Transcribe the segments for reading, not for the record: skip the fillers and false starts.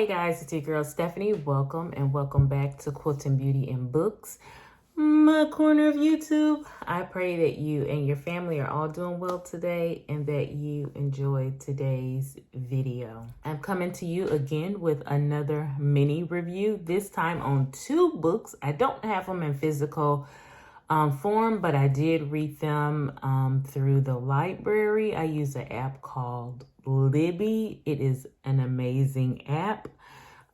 guys, it's your girl Stephanie. Welcome and welcome back to Quilting Beauty and Books, my corner of YouTube. I pray that you and your family are all doing well today and that you enjoyed today's video. I'm coming to you again with another mini review, this time on 2 books. I don't have them in physical form, but I did read them through the library. I use an app called Libby. It is an amazing app.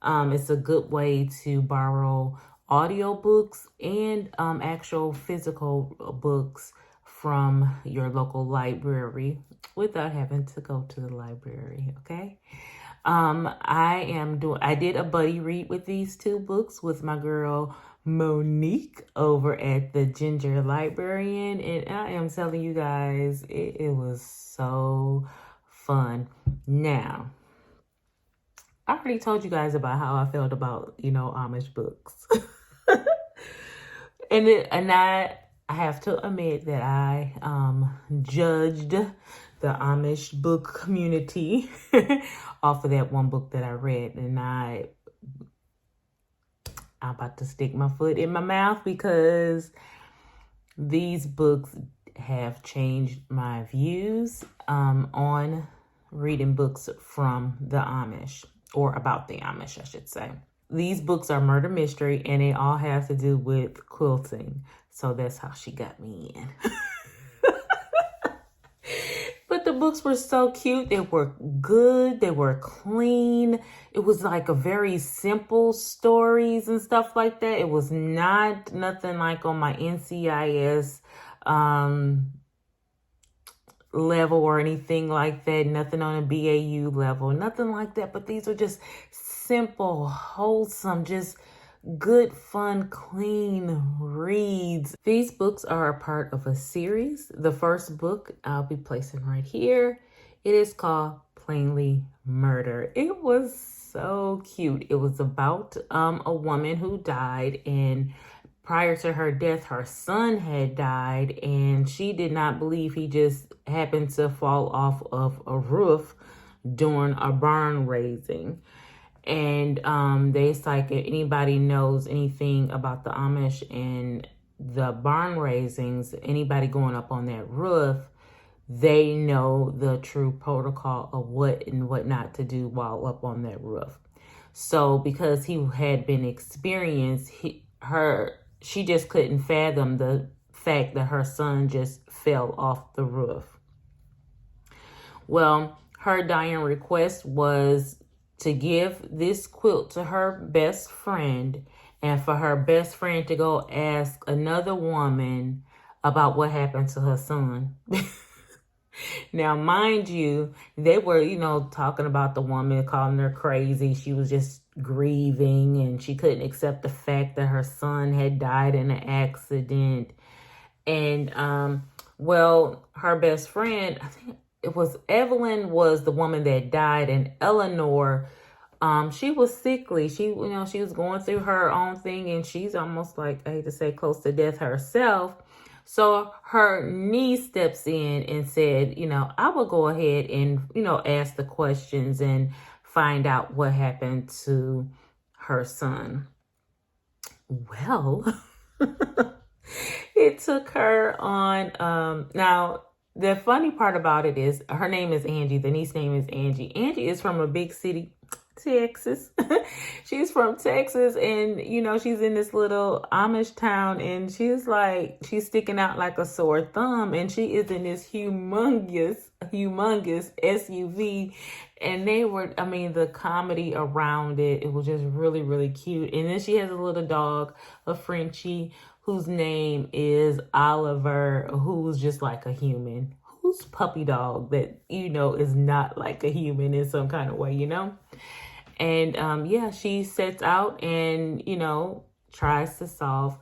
It's a good way to borrow audiobooks and actual physical books from your local library without having to go to the library, okay? I did a buddy read with these 2 books with my girl Monique over at the Ginger Librarian, and I am telling you guys, it was so fun. Now, I already told you guys about how I felt about, Amish books. and I have to admit that I judged the Amish book community off of that one book that I read, and I'm about to stick my foot in my mouth because these books have changed my views on reading books from the Amish, or about the Amish, I should say. These books are murder mystery and they all have to do with quilting. So that's how she got me in. But the books were so cute. They were good. They were clean. It was like a very simple stories and stuff like that. It was nothing like on my NCIS level or anything like that. Nothing on a BAU level. Nothing like that. But these are just simple, wholesome, just good, fun, clean reads. These books are a part of a series. The first book I'll be placing right here. It is called Plainlymurder. It was so cute. It was about a woman who died, and prior to her death, her son had died, and she did not believe he just happened to fall off of a roof during a barn raising. And it's like, if anybody knows anything about the Amish and the barn raisings, anybody going up on that roof, they know the true protocol of what and what not to do while up on that roof. So because he had been experienced, she just couldn't fathom the fact that her son just fell off the roof. Well, her dying request was to give this quilt to her best friend, and for her best friend to go ask another woman about what happened to her son. Now, mind you, they were, talking about the woman, calling her crazy. She was just grieving, and she couldn't accept the fact that her son had died in an accident. And, her best friend, I think it was Evelyn, was the woman that died, and Eleanor, she was sickly. She was going through her own thing, and she's almost like, I hate to say, close to death herself. So her niece steps in and said, I will go ahead and, ask the questions and find out what happened to her son. Well, it took her on, now, the funny part about it is her name is Angie. The niece name is Angie. Angie is from a big city, Texas. She's from Texas, and she's in this little Amish town, and she's sticking out like a sore thumb, and she is in this humongous SUV, and the comedy around it was just really, really cute. And then she has a little dog, a Frenchie, whose name is Oliver, who's just like a human, who's puppy dog that, is not like a human in some kind of way, And she sets out and, tries to solve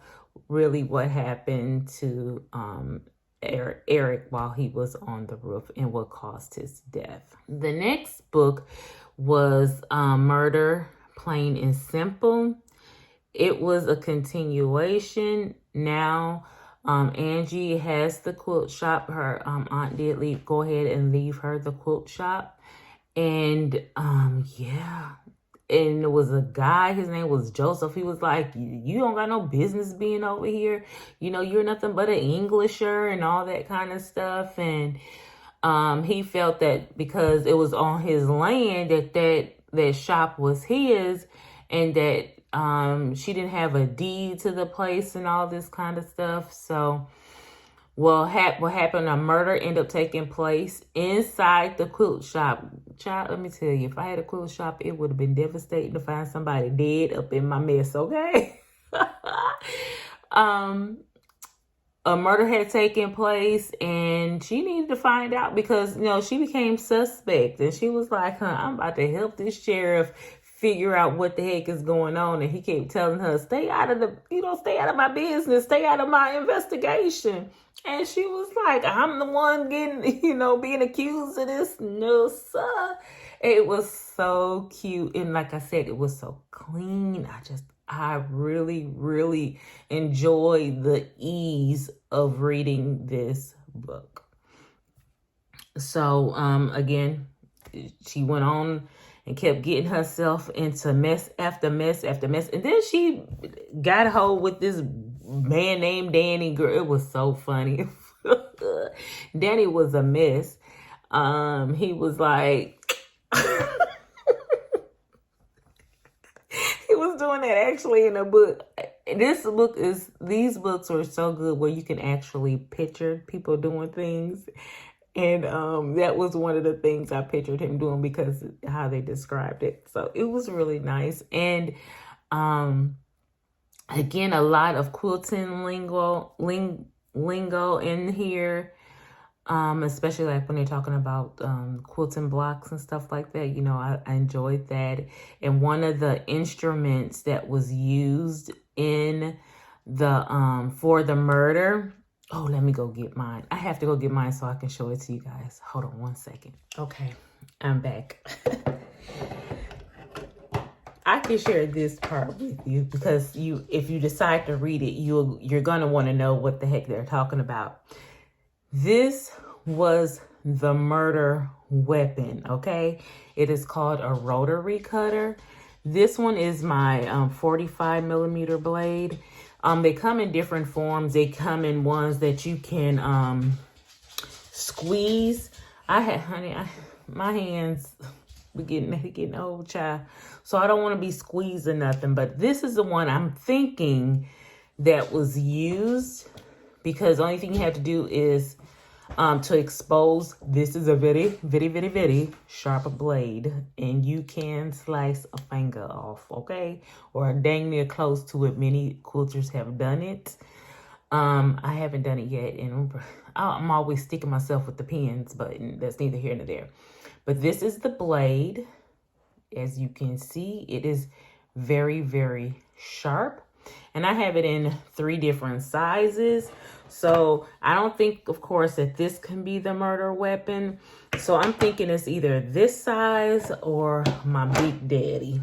really what happened to Eric while he was on the roof and what caused his death. The next book was Murder, Plain and Simple. It was a continuation. Now, Angie has the quilt shop. Her aunt did go ahead and leave her the quilt shop. And and it was a guy, his name was Joseph. He was like, you don't got no business being over here. You know, you're nothing but an Englisher and all that kind of stuff. And he felt that because it was on his land that shop was his, and that she didn't have a deed to the place and all this kind of stuff. So what happened, a murder ended up taking place inside the quilt shop. Child, let me tell you, if I had a quilt shop, it would have been devastating to find somebody dead up in my mess, okay? A murder had taken place, and she needed to find out because, you know, she became suspect. And she was like, I'm about to help this sheriff figure out what the heck is going on. And he kept telling her, stay out of my business, stay out of my investigation. And she was like, I'm the one getting, being accused of this. No, sir. It was so cute. And like I said, it was so clean. I really, really enjoyed the ease of reading this book. So, again, she went on and kept getting herself into mess after mess after mess. And then she got a hold with this man named Danny. Girl, it was so funny. Danny was a mess. He was like... He was doing that actually in a book. These books are so good where you can actually picture people doing things. And that was one of the things I pictured him doing because how they described it. So it was really nice. And again, a lot of quilting lingo in here. Especially like when they're talking about quilting blocks and stuff like that. I enjoyed that. And one of the instruments that was used in the for the murder. Oh, let me go get mine. I have to go get mine so I can show it to you guys. Hold on one second. Okay, I'm back. I can share this part with you because if you decide to read it, you're gonna want to know what the heck they're talking about. This was the murder weapon, okay? It is called a rotary cutter. This one is my 45 millimeter blade. They come in different forms. They come in ones that you can squeeze. My hands be getting old, child. So I don't want to be squeezing nothing. But this is the one I'm thinking that was used because the only thing you have to do is to expose. This is a very, very, very, very sharp blade, and you can slice a finger off, okay? Or dang near close to it. Many quilters have done it. I haven't done it yet, and I'm always sticking myself with the pins, but that's neither here nor there. But this is the blade. As you can see, it is very, very sharp. And I have it in 3 different sizes. So I don't think, of course, that this can be the murder weapon. So I'm thinking it's either this size or my big daddy,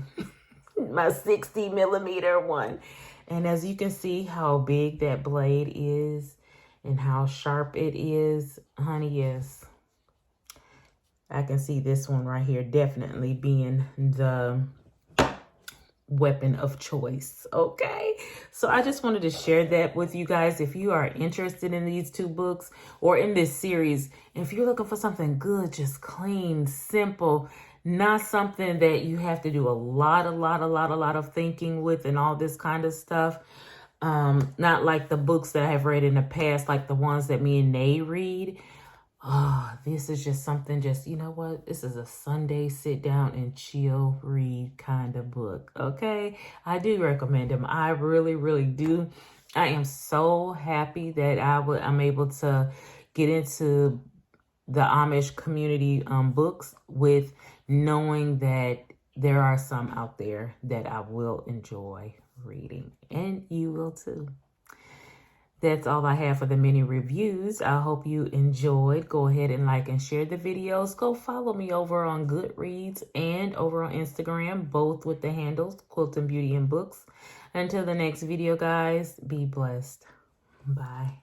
my 60 millimeter one. And as you can see how big that blade is and how sharp it is, honey, yes. I can see this one right here definitely being the weapon of choice, okay? So I just wanted to share that with you guys. If you are interested in these 2 books or in this series, if you're looking for something good, just clean, simple, not something that you have to do a lot of thinking with and all this kind of stuff, not like the books that I have read in the past, like the ones that me and Nay read. This is just something, you know what? This is a Sunday sit down and chill read kind of book, okay? I do recommend them. I really, really do. I am so happy that I'm able to get into the Amish community books with knowing that there are some out there that I will enjoy reading, and you will too. That's all I have for the mini reviews. I hope you enjoyed. Go ahead and like and share the videos. Go follow me over on Goodreads and over on Instagram, both with the handles Quilting Beauty and Books. Until the next video, guys, be blessed. Bye.